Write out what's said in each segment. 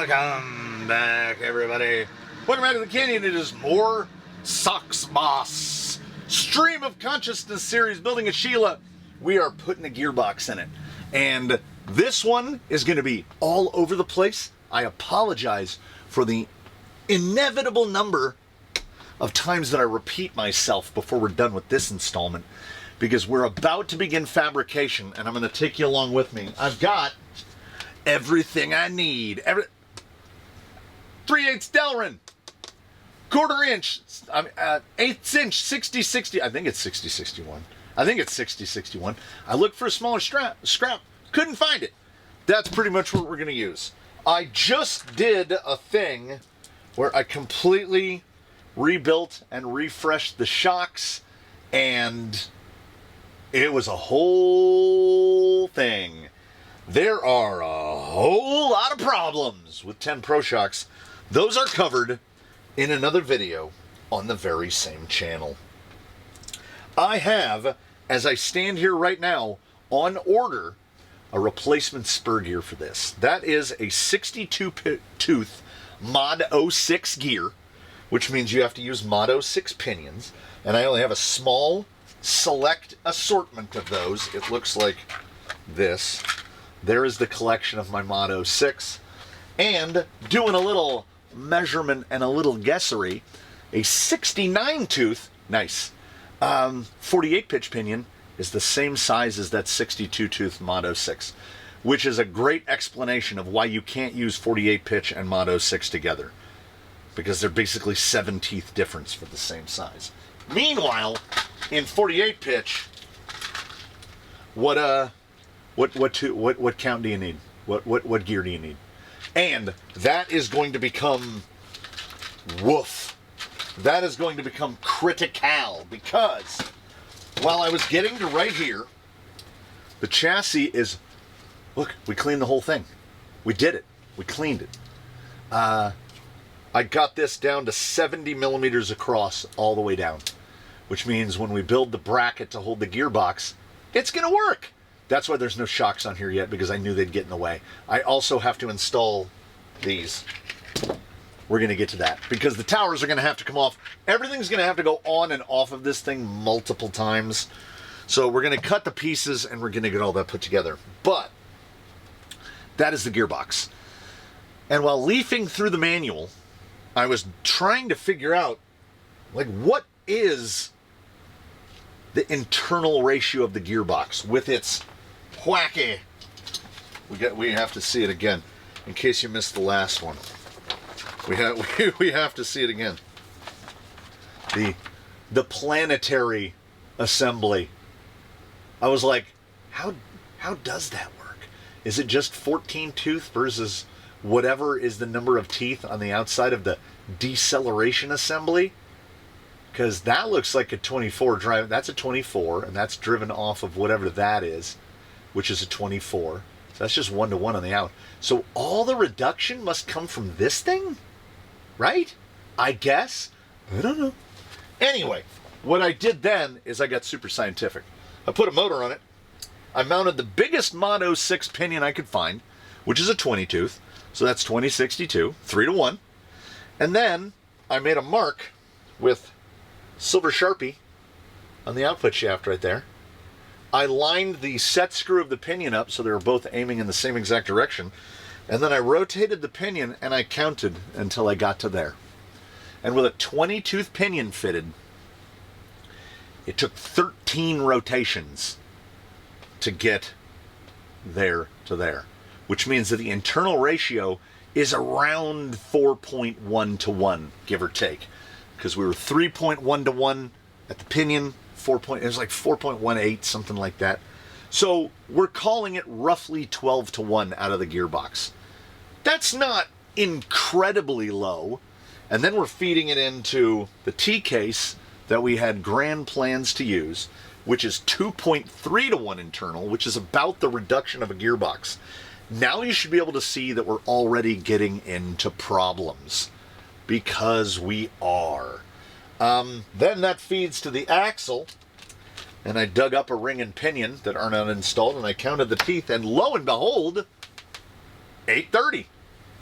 Welcome back, everybody. Welcome back to the Canyon. It is more Socks Boss Stream of Consciousness series, building a Sheila. We are putting a gearbox in it. And this one is going to be all over the place. I apologize for the inevitable number of times that I repeat myself before we're done with this installment, because we're about to begin fabrication, and I'm going to take you along with me. I've got everything I need. 3/8 Delrin, 1/4 inch, 1/8 inch, 60/60. I think it's 60/61. I think it's 60/61. I looked for a smaller scrap, couldn't find it. That's pretty much what we're going to use. I just did a thing where I completely rebuilt and refreshed the shocks, and it was a whole thing. There are a whole lot of problems with 10 Pro Shocks. Those are covered in another video on the very same channel. I have, as I stand here right now, on order, a replacement spur gear for this. That is a 62-tooth Mod 06 gear, which means you have to use Mod 06 pinions, and I only have a small, select assortment of those. It looks like this. There is the collection of my Mod 06, and doing a little measurement and a little guessery, a 69-tooth, nice, 48-pitch pinion is the same size as that 62-tooth Mod 06, which is a great explanation of why you can't use 48-pitch and Mod 06 together, because they're basically 7 teeth difference for the same size. Meanwhile, in 48-pitch, what count do you need? What gear do you need? And that is going to become woof. That is going to become critical, because while I was getting to right here, the chassis is, look, we cleaned the whole thing. We did it. We cleaned it. I got this down to 70 millimeters across all the way down, which means when we build the bracket to hold the gearbox, it's going to work. That's why there's no shocks on here yet, because I knew they'd get in the way. I also have to install these. We're going to get to that, because the towers are going to have to come off. Everything's going to have to go on and off of this thing multiple times. So we're going to cut the pieces, and we're going to get all that put together. But that is the gearbox. And while leafing through the manual, I was trying to figure out, like, what is the internal ratio of the gearbox with its whacky. We have to see it again, in case you missed the last one. We have to see it again. The planetary assembly. I was like, how does that work? Is it just 14 tooth versus whatever is the number of teeth on the outside of the deceleration assembly? Because that looks like a 24 drive. That's a 24, and that's driven off of whatever that is, which is a 24. So that's just 1-to-1 on the out. So all the reduction must come from this thing, right? I guess. I don't know. Anyway, what I did then is I got super scientific. I put a motor on it. I mounted the biggest Mod 06 pinion I could find, which is a 20-tooth. So that's 20/62, 3-to-1. And then I made a mark with silver Sharpie on the output shaft right there. I lined the set screw of the pinion up so they were both aiming in the same exact direction, and then I rotated the pinion and I counted until I got to there. And with a 20-tooth pinion fitted, it took 13 rotations to get there to there, which means that the internal ratio is around 4.1-to-1, give or take. Because we were 3.1-to-1 at the pinion, it was like 4.18, something like that. So we're calling it roughly 12-to-1 out of the gearbox. That's not incredibly low. And then we're feeding it into the T-case that we had grand plans to use, which is 2.3-to-1 internal, which is about the reduction of a gearbox. Now you should be able to see that we're already getting into problems. Because we are. Then that feeds to the axle, and I dug up a ring and pinion that are not installed, and I counted the teeth, and lo and behold, 830.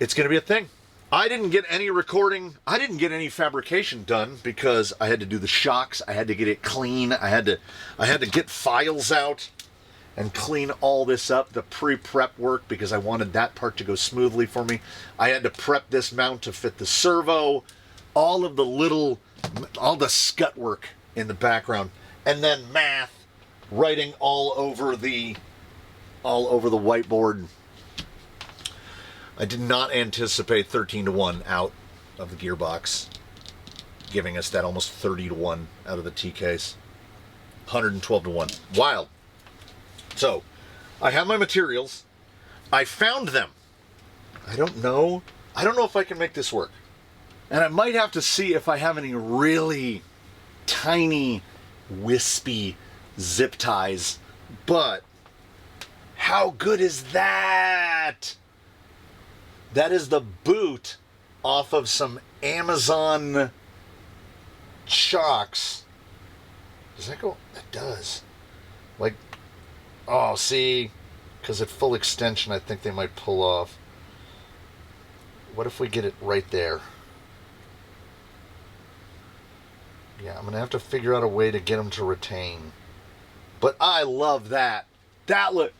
it's going to be a thing. I didn't get any recording. I didn't get any fabrication done because I had to do the shocks. I had to get it clean. I had to get files out and clean all this up, the pre-prep work, because I wanted that part to go smoothly for me. I had to prep this mount to fit the servo, all the scut work in the background, and then math, writing all over the whiteboard. I did not anticipate 13-to-1 out of the gearbox, giving us that almost 30-to-1 out of the T-case. 112-to-1. Wild. So, I have my materials. I found them. I don't know if I can make this work. And I might have to see if I have any really tiny, wispy zip ties. But how good is that? That is the boot off of some Amazon shocks. Does that go? It does. Like, oh, see, because at full extension, I think they might pull off. What if we get it right there? Yeah, I'm going to have to figure out a way to get them to retain. But I love that. That's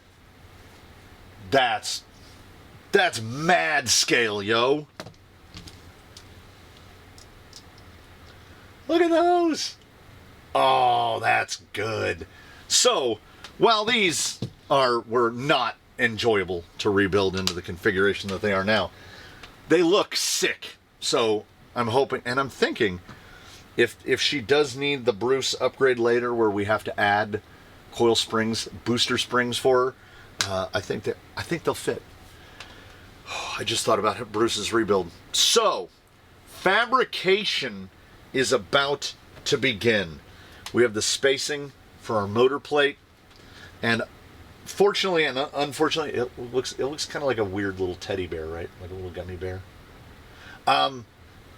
mad scale, yo. Look at those. Oh, that's good. So, while these were not enjoyable to rebuild into the configuration that they are now, they look sick. So, I'm hoping, and I'm thinking, if she does need the Bruce upgrade later where we have to add coil springs, booster springs for her, I think they'll fit. I just thought about Bruce's rebuild. So, fabrication is about to begin. We have the spacing for our motor plate, and fortunately and unfortunately, it looks kind of like a weird little teddy bear, right? Like a little gummy bear.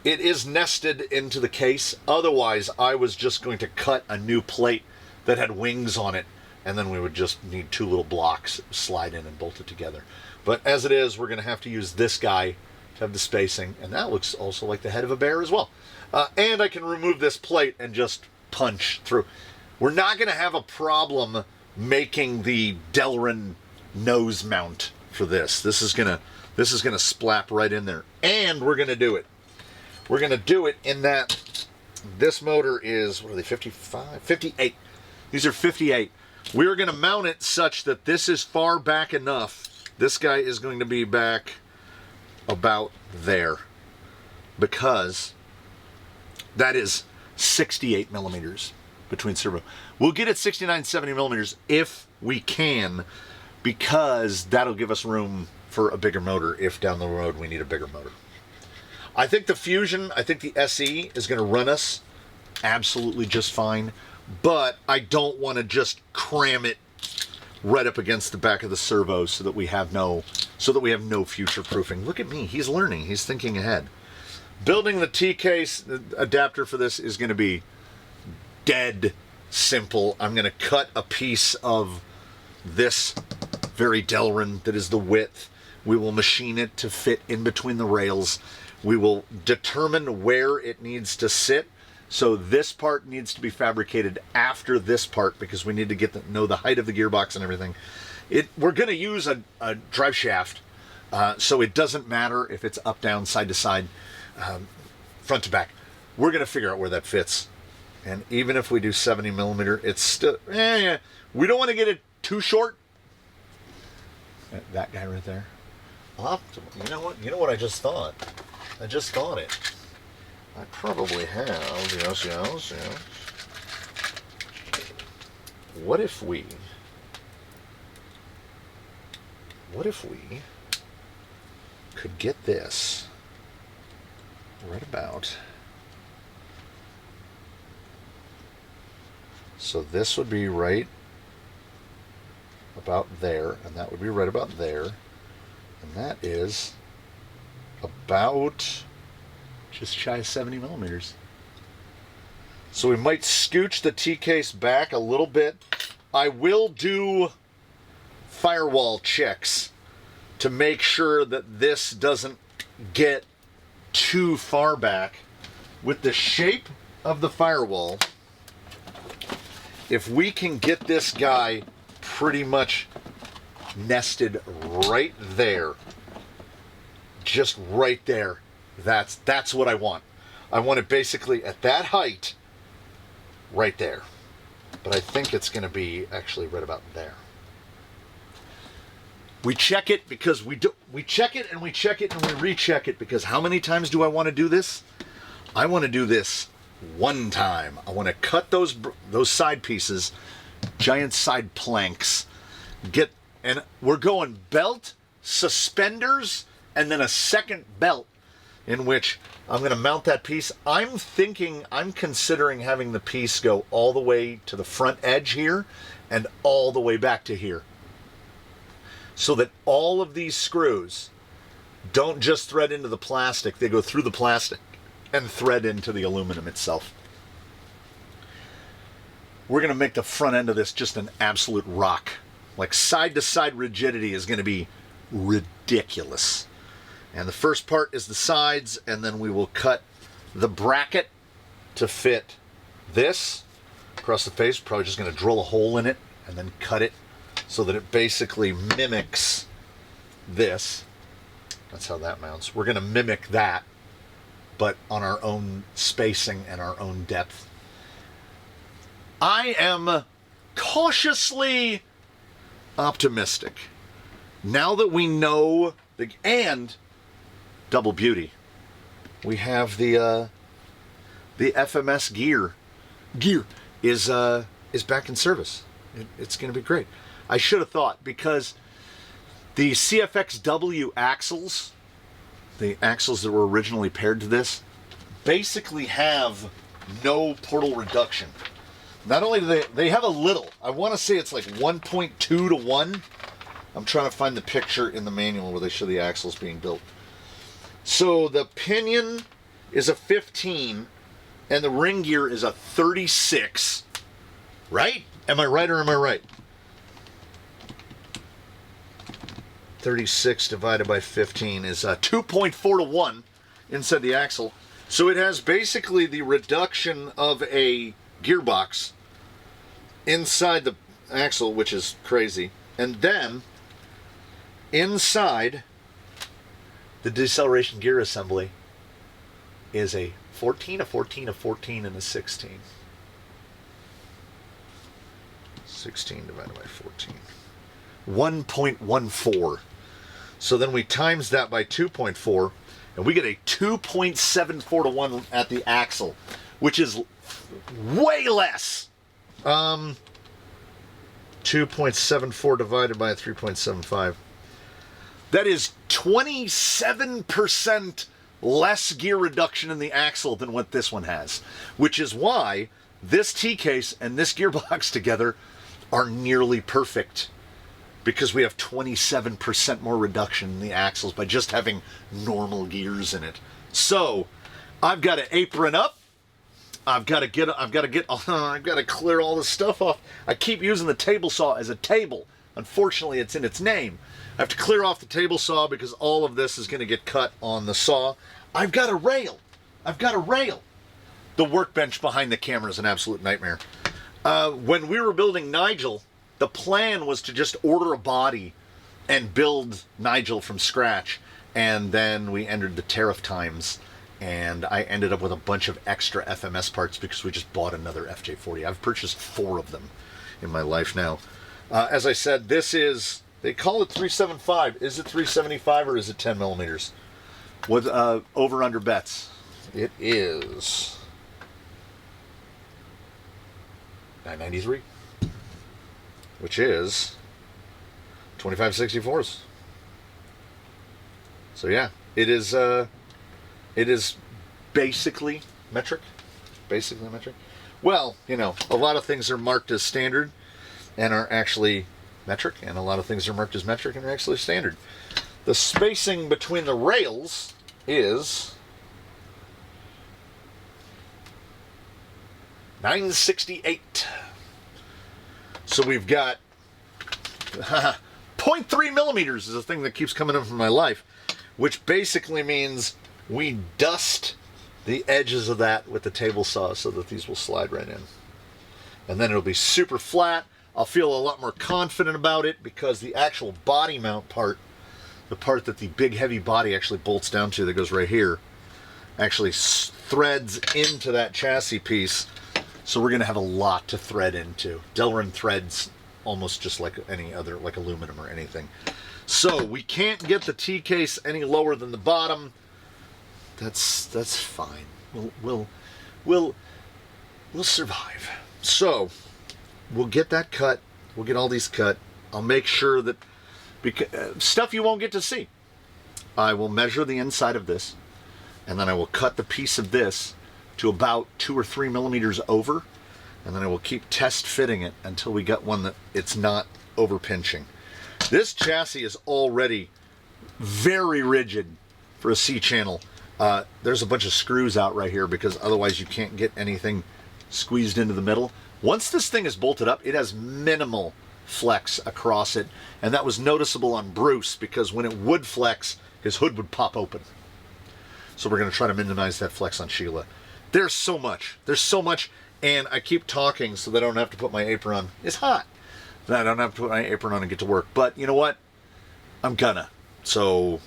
It is nested into the case. Otherwise, I was just going to cut a new plate that had wings on it, and then we would just need two little blocks, slide in and bolt it together. But as it is, we're going to have to use this guy to have the spacing, and that looks also like the head of a bear as well. And I can remove this plate and just punch through. We're not going to have a problem making the Delrin nose mount for this. This is gonna splap right in there, and we're going to do it. We're going to do it in that this motor is, what are they, 55? 58. These are 58. We're going to mount it such that this is far back enough. This guy is going to be back about there, because that is 68 millimeters between servo. We'll get it 69, 70 millimeters if we can, because that'll give us room for a bigger motor if down the road we need a bigger motor. I think the Fusion, I think the SE is going to run us absolutely just fine, but I don't want to just cram it right up against the back of the servo so that we have no future proofing. Look at me, he's learning, he's thinking ahead. Building the T-case adapter for this is going to be dead simple. I'm going to cut a piece of this very Delrin that is the width. We will machine it to fit in between the rails. We will determine where it needs to sit. So this part needs to be fabricated after this part because we need to know the height of the gearbox and everything. We're going to use a drive shaft, so it doesn't matter if it's up, down, side to side, front to back. We're going to figure out where that fits. And even if we do 70 millimeter, it's still, we don't want to get it too short. That guy right there. You know what I just thought? I just thought it. I probably have, yes. What if we could get this right about, so this would be right about there, and that would be right about there, and that is about just shy of 70 millimeters. So we might scooch the T-case back a little bit. I will do firewall checks to make sure that this doesn't get too far back. With the shape of the firewall, if we can get this guy pretty much nested right there, just right there, that's what I want. I want it basically at that height, right there. But I think it's going to be actually right about there. We check it because we check it and we check it and we recheck it, because how many times do I want to do this? I want to do this one time. I want to cut those side pieces, giant side planks, and we're going belt, suspenders, and then a second belt in which I'm going to mount that piece. I'm considering having the piece go all the way to the front edge here and all the way back to here, so that all of these screws don't just thread into the plastic, they go through the plastic and thread into the aluminum itself. We're going to make the front end of this just an absolute rock. Like side to side rigidity is going to be ridiculous. And the first part is the sides, and then we will cut the bracket to fit this across the face. Probably just going to drill a hole in it and then cut it so that it basically mimics this. That's how that mounts. We're going to mimic that, but on our own spacing and our own depth. I am cautiously optimistic. Now that we know and double beauty, we have the FMS gear is back in service. It's going to be great. I should have thought, because the CFXW axles, the axles that were originally paired to this, basically have no portal reduction. Not only do they have a little, I want to say it's like 1.2 to 1. I'm trying to find the picture in the manual where they show the axles being built. So the pinion is a 15 and the ring gear is a 36. Right? Am I right or am I right? 36 divided by 15 is 2.4 to 1 inside the axle. So it has basically the reduction of a gearbox inside the axle, which is crazy. And then inside the deceleration gear assembly is a 14, a 14, a 14, and a 16. 16 divided by 14. 1.14. So then we times that by 2.4, and we get a 2.74 to 1 at the axle, which is way less. 2.74 divided by 3.75. That is 27% less gear reduction in the axle than what this one has, which is why this T-case and this gearbox together are nearly perfect, because we have 27% more reduction in the axles by just having normal gears in it. So I've got to apron up. I've got to clear all this stuff off. I keep using the table saw as a table. Unfortunately, it's in its name. I have to clear off the table saw because all of this is going to get cut on the saw. I've got a rail. The workbench behind the camera is an absolute nightmare. When we were building Nigel, the plan was to just order a body and build Nigel from scratch. And then we entered the tariff times, and I ended up with a bunch of extra FMS parts because we just bought another FJ40. I've purchased 4 of them in my life now. As I said, this is, they call it 375. Is it 375 or is it 10 millimeters? With over-under bets. It is 993, which is 2564s. So yeah, it is basically metric. Well, you know, a lot of things are marked as standard and are actually metric, and a lot of things are marked as metric and are actually standard. The spacing between the rails is 968. So we've got 0.3 millimeters is a thing that keeps coming in from my life. which basically means we dust the edges of that with the table saw so that these will slide right in. And then it'll be super flat. I'll feel a lot more confident about it because the actual body mount part, the part that the big heavy body actually bolts down to that goes right here, actually threads into that chassis piece. So we're going to have a lot to thread into. Delrin threads almost just like any other, like aluminum or anything. So we can't get the T-case any lower than the bottom. That's fine. We'll survive. So we'll get that cut. We'll get all these cut. I'll make sure that stuff you won't get to see. I will measure the inside of this, and then I will cut the piece of this to about 2 or 3 millimeters over, and then I will keep test fitting it until we get one that it's not over pinching. This chassis is already very rigid for a C-channel. There's a bunch of screws out right here because otherwise you can't get anything squeezed into the middle. Once this thing is bolted up, it has minimal flex across it, and that was noticeable on Bruce because when it would flex, his hood would pop open. So we're going to try to minimize that flex on Sheila. There's so much, and I keep talking so that I don't have to put my apron on. It's hot. I don't have to put my apron on and get to work, but you know what? I'm gonna. So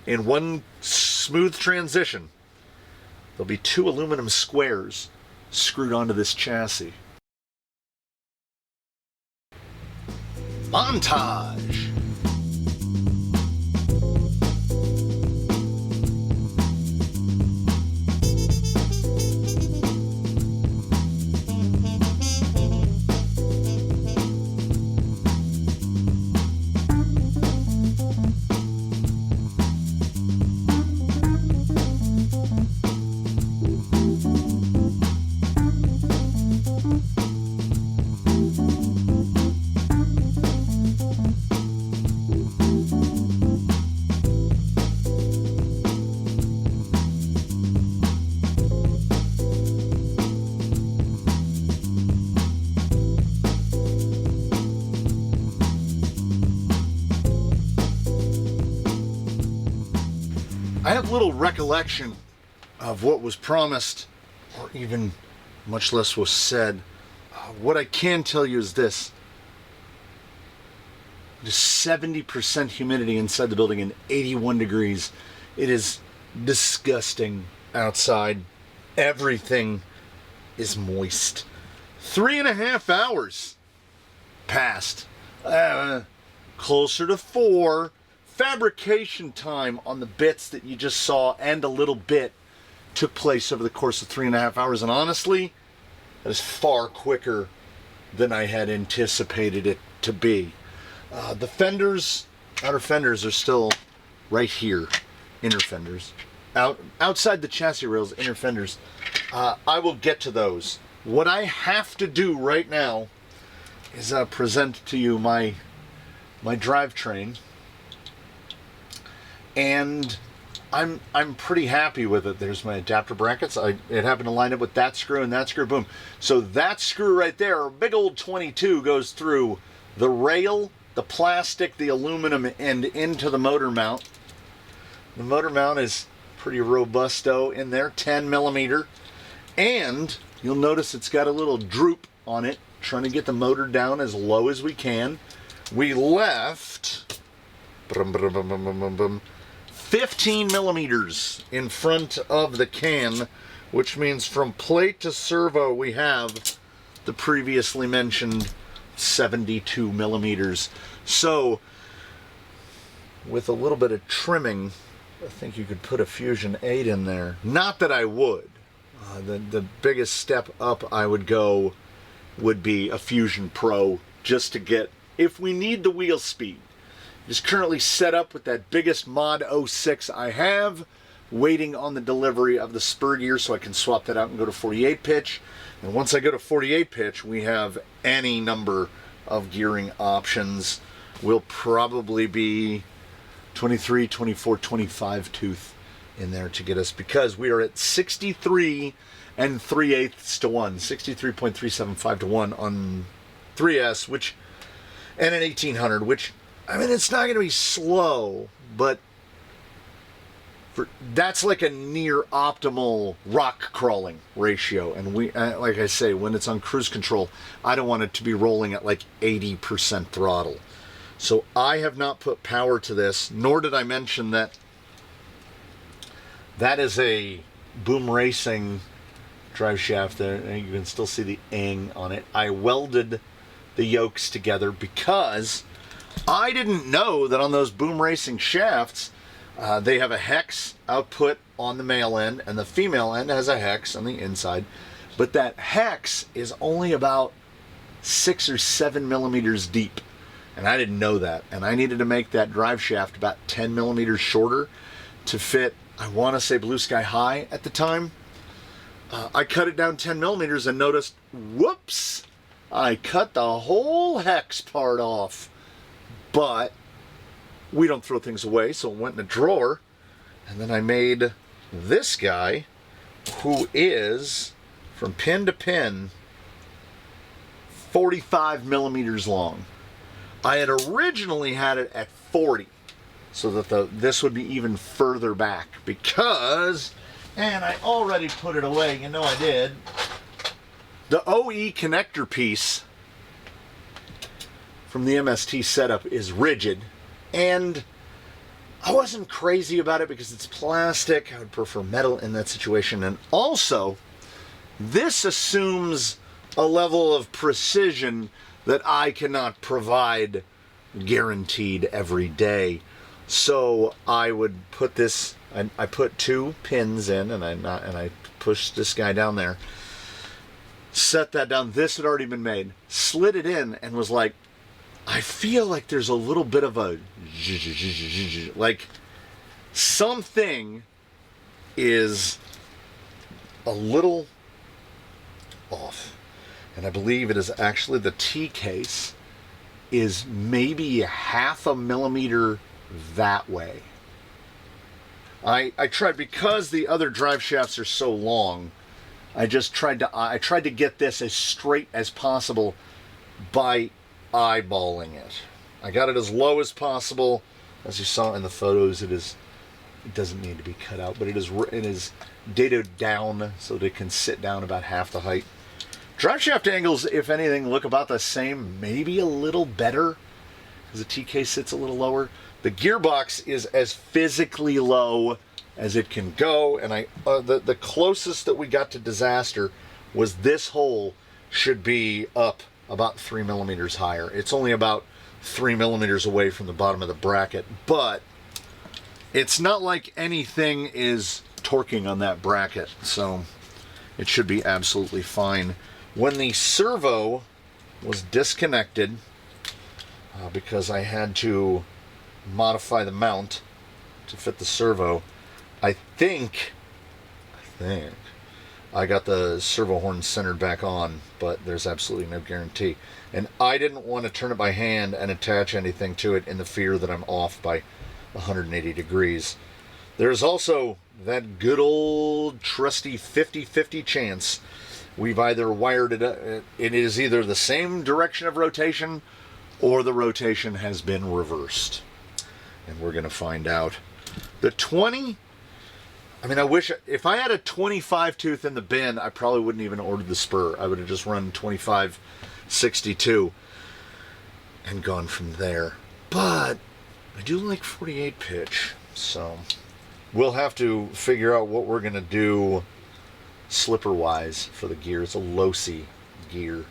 in one smooth transition, there'll be 2 aluminum squares screwed onto this chassis. Montage! I have little recollection of what was promised, or even much less was said. What I can tell you is this. There's 70% humidity inside the building and 81 degrees. It is disgusting outside. Everything is moist. 3.5 hours passed. Closer to 4. Fabrication time on the bits that you just saw and a little bit took place over the course of 3.5 hours. And honestly, that is far quicker than I had anticipated it to be. The fenders, outer fenders, are still right here. Inner fenders. Outside the chassis rails, inner fenders. I will get to those. What I have to do right now is present to you my drivetrain. And I'm pretty happy with it. There's my adapter brackets. It happened to line up with that screw and that screw, boom. So that screw right there, a big old 22, goes through the rail, the plastic, the aluminum, and into the motor mount. The motor mount is pretty robusto in there, 10 millimeter. And you'll notice it's got a little droop on it, trying to get the motor down as low as we can. We left 15 millimeters in front of the can, which means from plate to servo we have the previously mentioned 72 millimeters. So with a little bit of trimming, I think you could put a Fusion 8 in there. Not that I would. The biggest step up I would go would be a Fusion Pro, just to get, if we need the wheel speed. It is currently set up with that biggest mod 06 I have, waiting on the delivery of the spur gear so I can swap that out and go to 48 pitch. And once I go to 48 pitch, we have any number of gearing options. Will probably be 23, 24, 25 tooth in there to get us, because we are at 63 and 3/8 to 1, 63.375 to 1 on 3S, which, and an 1800, which, I mean, it's not going to be slow, but That's like a near optimal rock crawling ratio. And we, like I say, when it's on cruise control, I don't want it to be rolling at like 80% throttle. So I have not put power to this, nor did I mention that that is a Boom Racing drive shaft there, and you can still see the ing on it. I welded the yokes together because I didn't know that on those Boom Racing shafts, they have a hex output on the male end, and the female end has a hex on the inside. But that hex is only about 6 or 7 millimeters deep. And I didn't know that. And I needed to make that drive shaft about 10 millimeters shorter to fit, I want to say, Blue Sky High at the time. I cut it down 10 millimeters and noticed, whoops, I cut the whole hex part off. But we don't throw things away, so it went in a drawer. And then I made this guy, who is, from pin to pin, 45 millimeters long. I had originally had it at 40, so that this would be even further back, because, and I already put it away, you know I did, the OE connector piece from the MST setup is rigid, and I wasn't crazy about it because it's plastic. I would prefer metal in that situation. And also, this assumes a level of precision that I cannot provide guaranteed every day. So I would put this, I put 2 pins in, and I pushed this guy down there, set that down. This had already been made, slid it in, and was like, I feel like there's a little bit of a, like something is a little off. And I believe it is actually the T case is maybe 0.5 millimeter that way. I tried, because the other drive shafts are so long, I tried to get this as straight as possible by eyeballing it. I got it as low as possible. As you saw in the photos, it doesn't need to be cut out, but it is dated down so that it can sit down about half the height. Drive shaft angles, if anything, look about the same, maybe a little better, because the TK sits a little lower. The gearbox is as physically low as it can go, and the closest that we got to disaster was this hole should be up about 3 millimeters higher. It's only about 3 millimeters away from the bottom of the bracket, but it's not like anything is torquing on that bracket, so it should be absolutely fine. When the servo was disconnected, because I had to modify the mount to fit the servo, I think I got the servo horn centered back on, but there's absolutely no guarantee. And I didn't want to turn it by hand and attach anything to it in the fear that I'm off by 180 degrees. There's also that good old trusty 50-50 chance we've either wired it up, it is either the same direction of rotation or the rotation has been reversed. And we're going to find out. The 20, I mean, I wish, if I had a 25 tooth in the bin, I probably wouldn't even order the spur. I would have just run 25-62 and gone from there. But I do like 48 pitch, so we'll have to figure out what we're going to do slipper-wise for the gear. It's a low-C gear.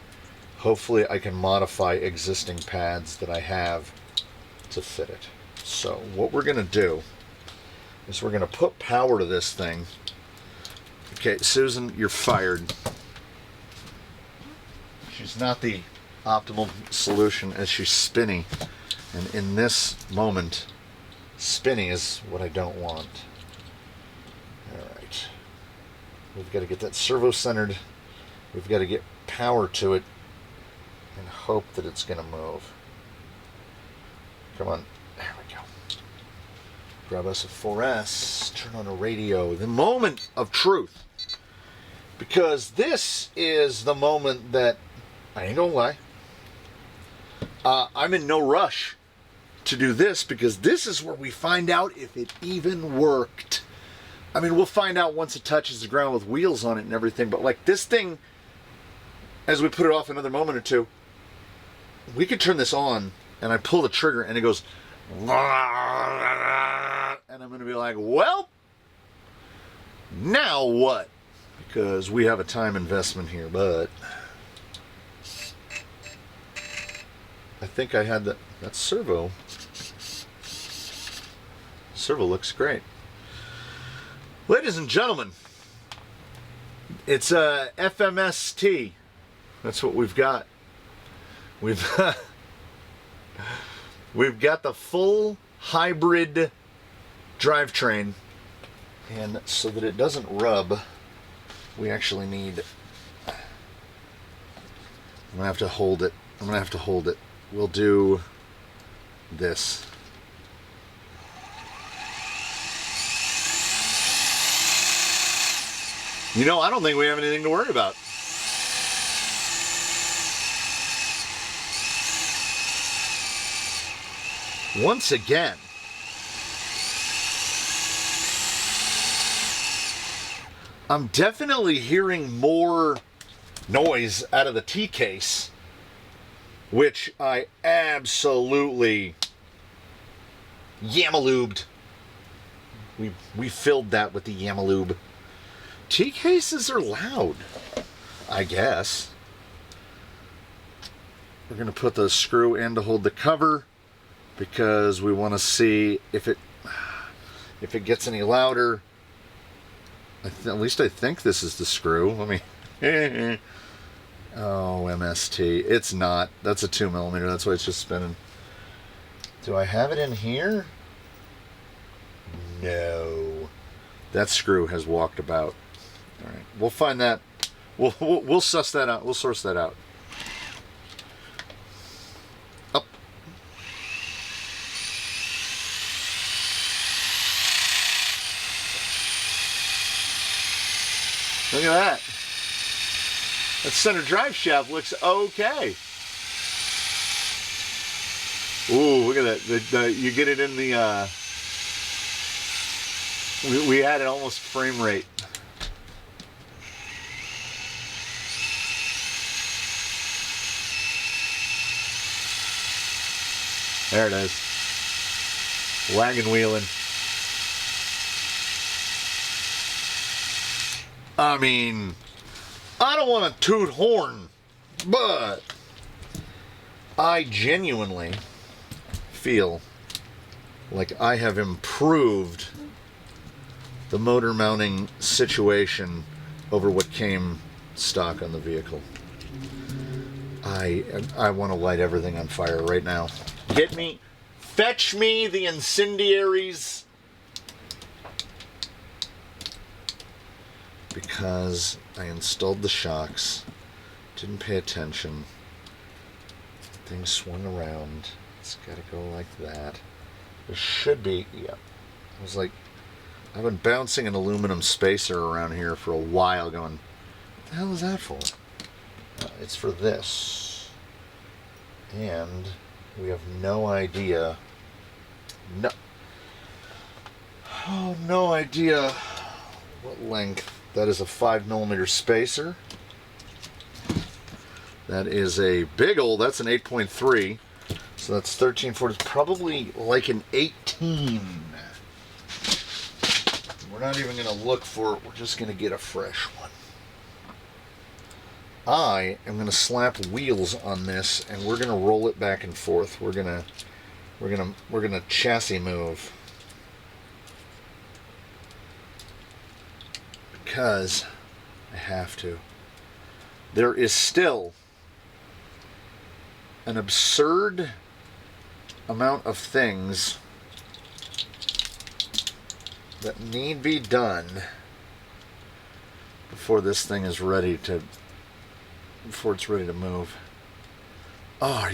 Hopefully I can modify existing pads that I have to fit it. So what we're going to do is we're going to put power to this thing. Okay, Susan, you're fired. She's not the optimal solution as she's spinny. And in this moment, spinny is what I don't want. Alright. We've got to get that servo centered. We've got to get power to it and hope that it's going to move. Come on. There we go. Grab us a 4S. Turn on a radio. The moment of truth. Because this is the moment that, I ain't gonna lie, I'm in no rush to do this, because this is where we find out if it even worked. I mean, we'll find out once it touches the ground with wheels on it and everything, but like this thing, as we put it off another moment or two, we could turn this on and I pull the trigger and it goes, and I'm going to be like, well, now what? Because we have a time investment here, but I think I had that servo. Servo looks great. Ladies and gentlemen, it's a FMS. That's what we've got. We've got the full hybrid drivetrain, and so that it doesn't rub, we actually need. I'm gonna have to hold it. We'll do this. You know, I don't think we have anything to worry about. Once again, I'm definitely hearing more noise out of the T-case, which I absolutely yamalubed. We filled that with the yamalube. T-cases are loud, I guess. We're going to put the screw in to hold the cover because we want to see if it gets any louder. At least I think this is the screw. Let me... Oh, MST. It's not. That's a 2mm. That's why it's just spinning. Do I have it in here? No. That screw has walked about. All right. We'll find that. We'll suss that out. We'll source that out. Up. Look at that. That center drive shaft looks okay. Ooh, look at that. You get it in the... We had it almost frame rate. There it is. Wagon wheeling. I mean, I don't want to toot horn, but I genuinely feel like I have improved the motor mounting situation over what came stock on the vehicle. I want to light everything on fire right now. Fetch me the incendiaries. Because I installed the shocks, didn't pay attention, things swung around. It's gotta go like that. There should be, yeah. I was like, I've been bouncing an aluminum spacer around here for a while going, what the hell is that for? It's for this. And we have no idea. No idea what length. That is a 5mm spacer. That is a big old, that's an 8.3. So that's 1340. It's probably like an 18. We're not even going to look for it. We're just going to get a fresh one. I am going to slap wheels on this and we're going to roll it back and forth. We're going to chassis move. Because I have to. There is still an absurd amount of things that need be done before this thing is ready to, before it's ready to move. Oh,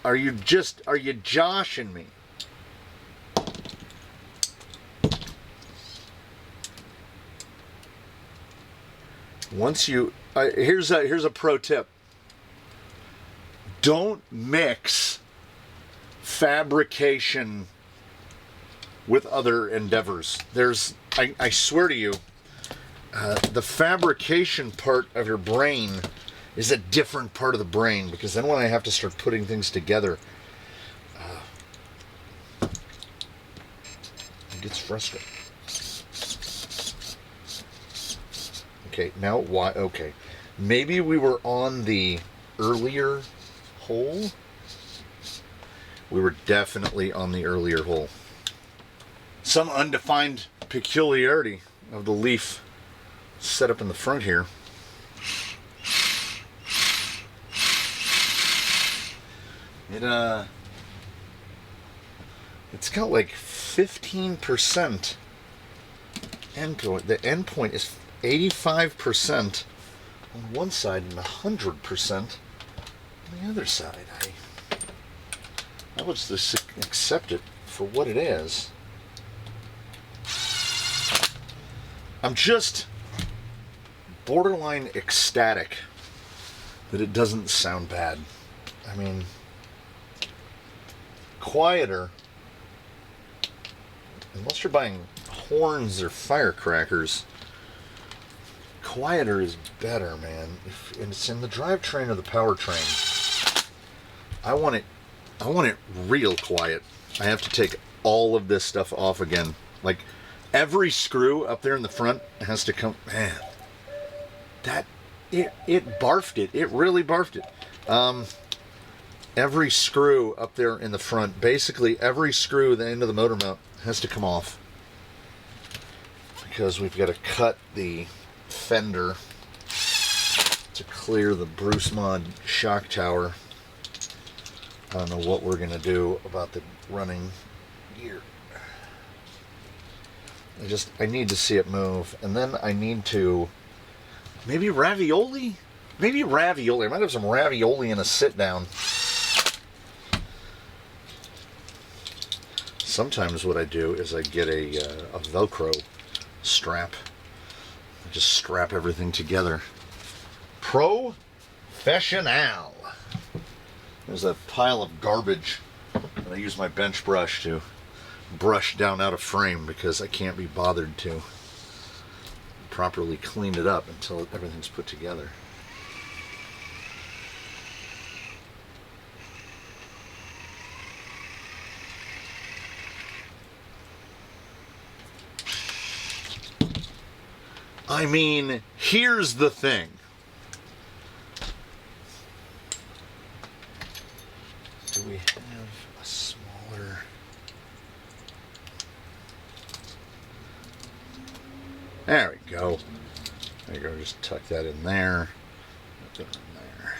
are you joshing me? Once you, here's a pro tip. Don't mix fabrication with other endeavors. There's I swear to you, the fabrication part of your brain is a different part of the brain, because then when I have to start putting things together, it gets frustrating. Okay, now why? Okay, maybe we were on the earlier hole. We were definitely on the earlier hole. Some undefined peculiarity of the leaf set up in the front here. It's got like 15% endpoint. The endpoint is 85% on one side and 100% on the other side. I would just accept it for what it is. I'm just borderline ecstatic that it doesn't sound bad. I mean, quieter, unless you're buying horns or firecrackers, quieter is better, man. And it's in the drivetrain or the powertrain. I want it real quiet. I have to take all of this stuff off again. Like, every screw up there in the front has to come. Man, it barfed it. It really barfed it. Every screw up there in the front, basically every screw at the end of the motor mount has to come off, because we've got to cut the fender to clear the Bruce Mod shock tower. I don't know what we're going to do about the running gear. I need to see it move. And then I need to, maybe ravioli? Maybe ravioli. I might have some ravioli in a sit down. Sometimes what I do is I get a Velcro strap. I just strap everything together. Professional. There's a pile of garbage, and I use my bench brush to brush down out of frame, because I can't be bothered to properly clean it up until everything's put together. I mean, here's the thing. Do we have a smaller? There we go. There you go. Just tuck that in there. Put it in there.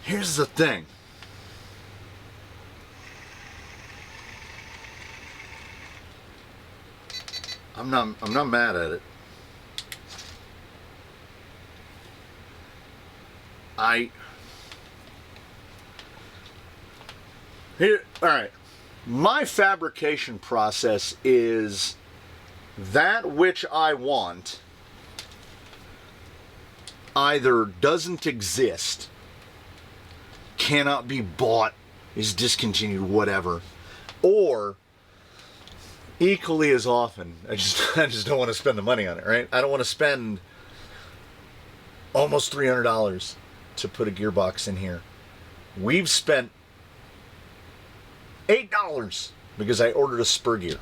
Here's the thing. I'm not mad at it. All right. My fabrication process is that which I want either doesn't exist, cannot be bought, is discontinued, whatever, or equally as often, I just don't want to spend the money on it, right? I don't want to spend almost $300 to put a gearbox in here. We've spent $8 because I ordered a spur gear.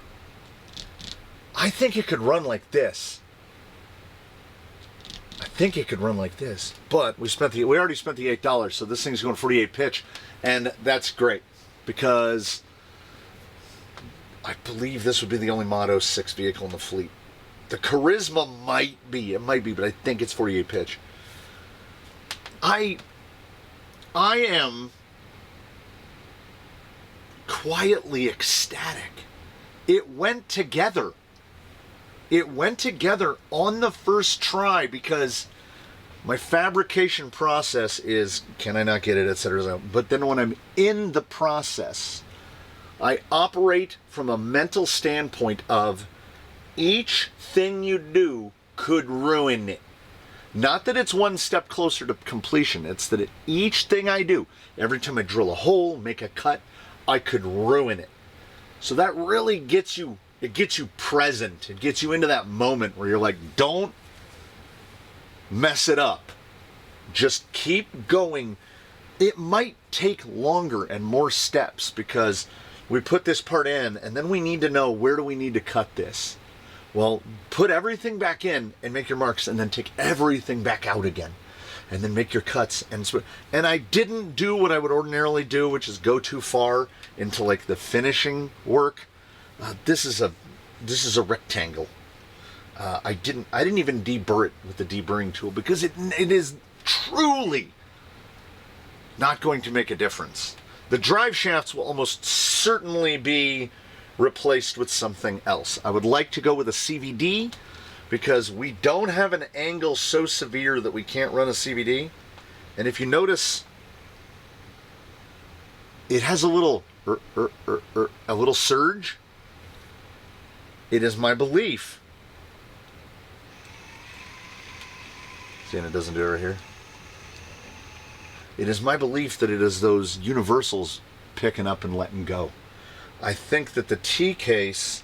I think it could run like this. But we already spent the $8, so this thing's going 48 pitch, and that's great, because I believe this would be the only Moto 6 vehicle in the fleet. The Charisma might be, but I think it's 48 pitch. I am quietly ecstatic. It went together. On the first try, because my fabrication process is, can I not get it, etc. But then when I'm in the process, I operate from a mental standpoint of each thing you do could ruin it. Not that it's one step closer to completion. It's that each thing I do, every time I drill a hole, make a cut, I could ruin it. So that really gets you It gets you present. It gets you into that moment where you're like, don't mess it up. Just keep going. It might take longer and more steps because we put this part in and then we need to know, where do we need to cut this? Well, put everything back in and make your marks, and then take everything back out again, and then make your cuts. And I didn't do what I would ordinarily do, which is go too far into like the finishing work. This is a rectangle. I didn't even deburr it with the deburring tool because it is truly not going to make a difference. The drive shafts will almost certainly be replaced with something else. I would like to go with a CVD because we don't have an angle so severe that we can't run a CVD. And if you notice, it has a little surge. It is my belief. See, and it doesn't do it right here. It is my belief that it is those universals picking up and letting go. I think that the T-case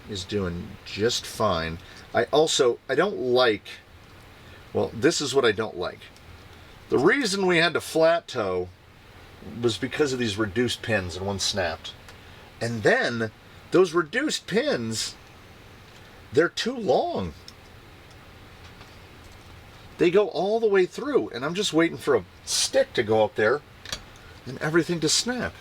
is doing just fine. I don't like, well, this is what I don't like. The reason we had to flat toe was because of these reduced pins, and one snapped. And then those reduced pins, they're too long. They go all the way through, and I'm just waiting for a stick to go up there and everything to snap.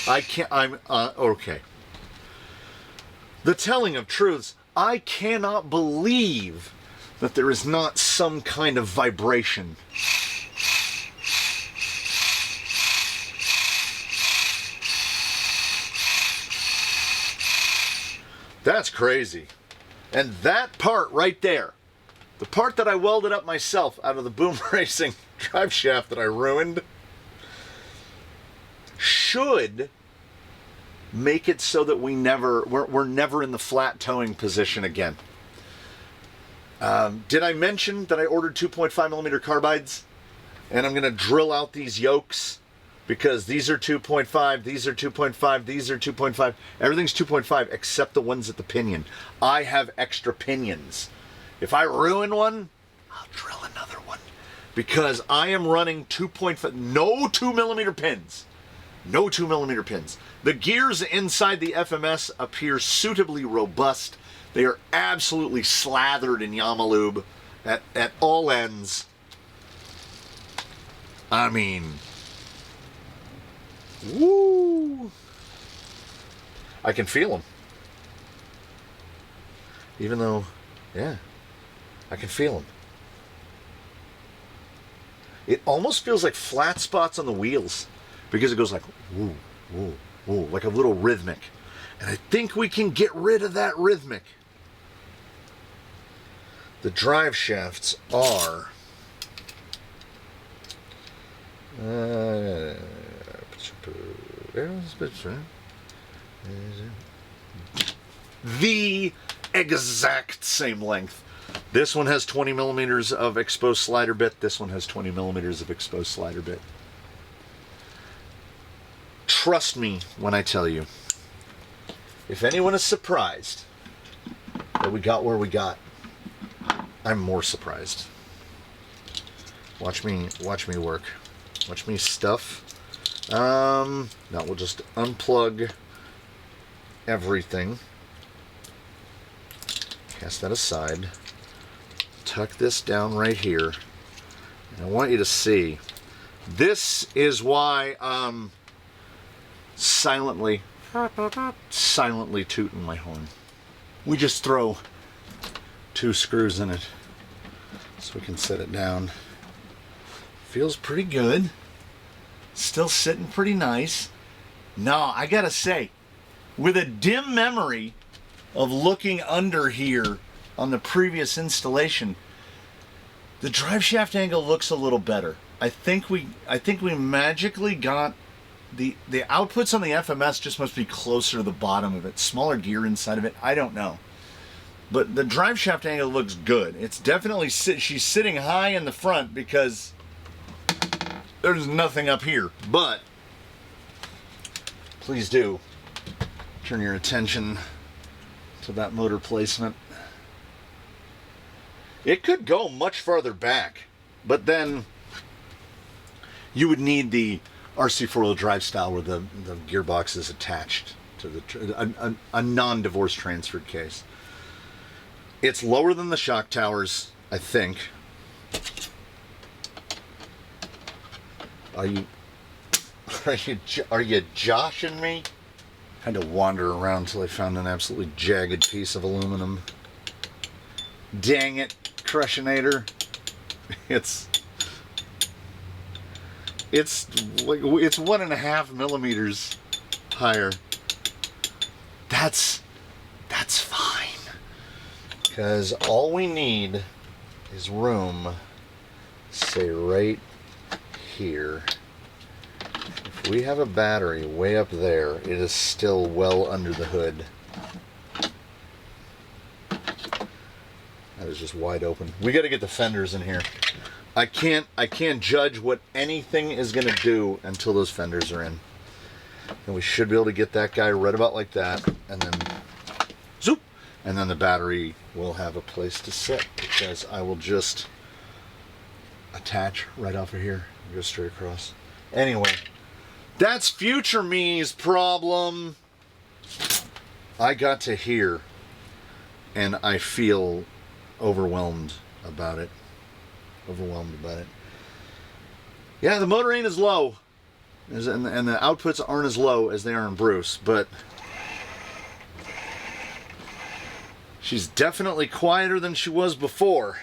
Okay. The telling of truths, I cannot believe that there is not some kind of vibration. That's crazy. And that part right there, the part that I welded up myself out of the Boom Racing drive shaft that I ruined, should make it so that we're never in the flat towing position again. Did I mention that I ordered 2.5 millimeter carbides, and I'm going to drill out these yokes because these are 2.5, these are 2.5, these are 2.5. Everything's 2.5 except the ones at the pinion. I have extra pinions. If I ruin one, I'll drill another one because I am running 2.5, no 2 millimeter pins. No 2 millimeter pins. The gears inside the FMS appear suitably robust. They are absolutely slathered in Yamalube at all ends. I mean, woo! I can feel them. Even though, yeah, I can feel them. It almost feels like flat spots on the wheels because it goes like woo, woo, woo, like a little rhythmic. And I think we can get rid of that rhythmic. The drive shafts are the exact same length. This one has 20 millimeters of exposed slider bit. This one has 20 millimeters of exposed slider bit. Trust me when I tell you, if anyone is surprised that we got where we got, I'm more surprised. Watch me work. Watch me stuff. No, we'll just unplug everything. Cast that aside. Tuck this down right here. And I want you to see. This is why I'm silently tooting my horn. We just throw 2 screws in it so we can set it down. Feels pretty good. Still sitting pretty nice. No, I gotta say, with a dim memory of looking under here on the previous installation, the drive shaft angle looks a little better. I think we magically got the outputs on the FMS just must be closer to the bottom of it. Smaller gear inside of it. I don't know. But the drive shaft angle looks good. It's definitely, she's sitting high in the front because there's nothing up here. But please do turn your attention to that motor placement. It could go much farther back, but then you would need the RC four-wheel drive style where the gearbox is attached to the a non-divorce transferred case. It's lower than the shock towers, I think. Are you joshing me? Had to wander around until I found an absolutely jagged piece of aluminum. Dang it, Crushinator. It's 1.5 millimeters higher. That's fine. Because all we need is room, say right here. If we have a battery way up there, it is still well under the hood. That is just wide open. We got to get the fenders in here. I can't judge what anything is going to do until those fenders are in. And we should be able to get that guy right about like that, and then zoop, and then the battery will have a place to sit, because I will just attach right off of here and go straight across. Anyway, that's future me's problem. I got to here and I feel overwhelmed about it. Yeah, the motor ain't as low, and the outputs aren't as low as they are in Bruce, but she's definitely quieter than she was before.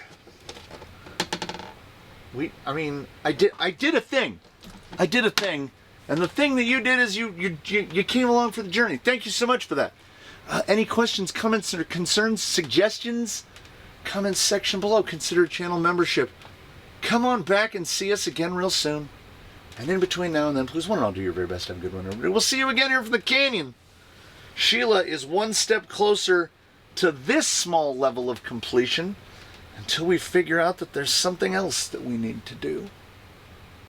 I did a thing, and the thing that you did is you came along for the journey. Thank you so much for that. Any questions, comments, or concerns, suggestions? Comments section below. Consider a channel membership. Come on back and see us again real soon. And in between now and then, please, one and all, do your very best. Have a good one, everybody. We'll see you again here from the canyon. Sheila is one step closer to this small level of completion until we figure out that there's something else that we need to do.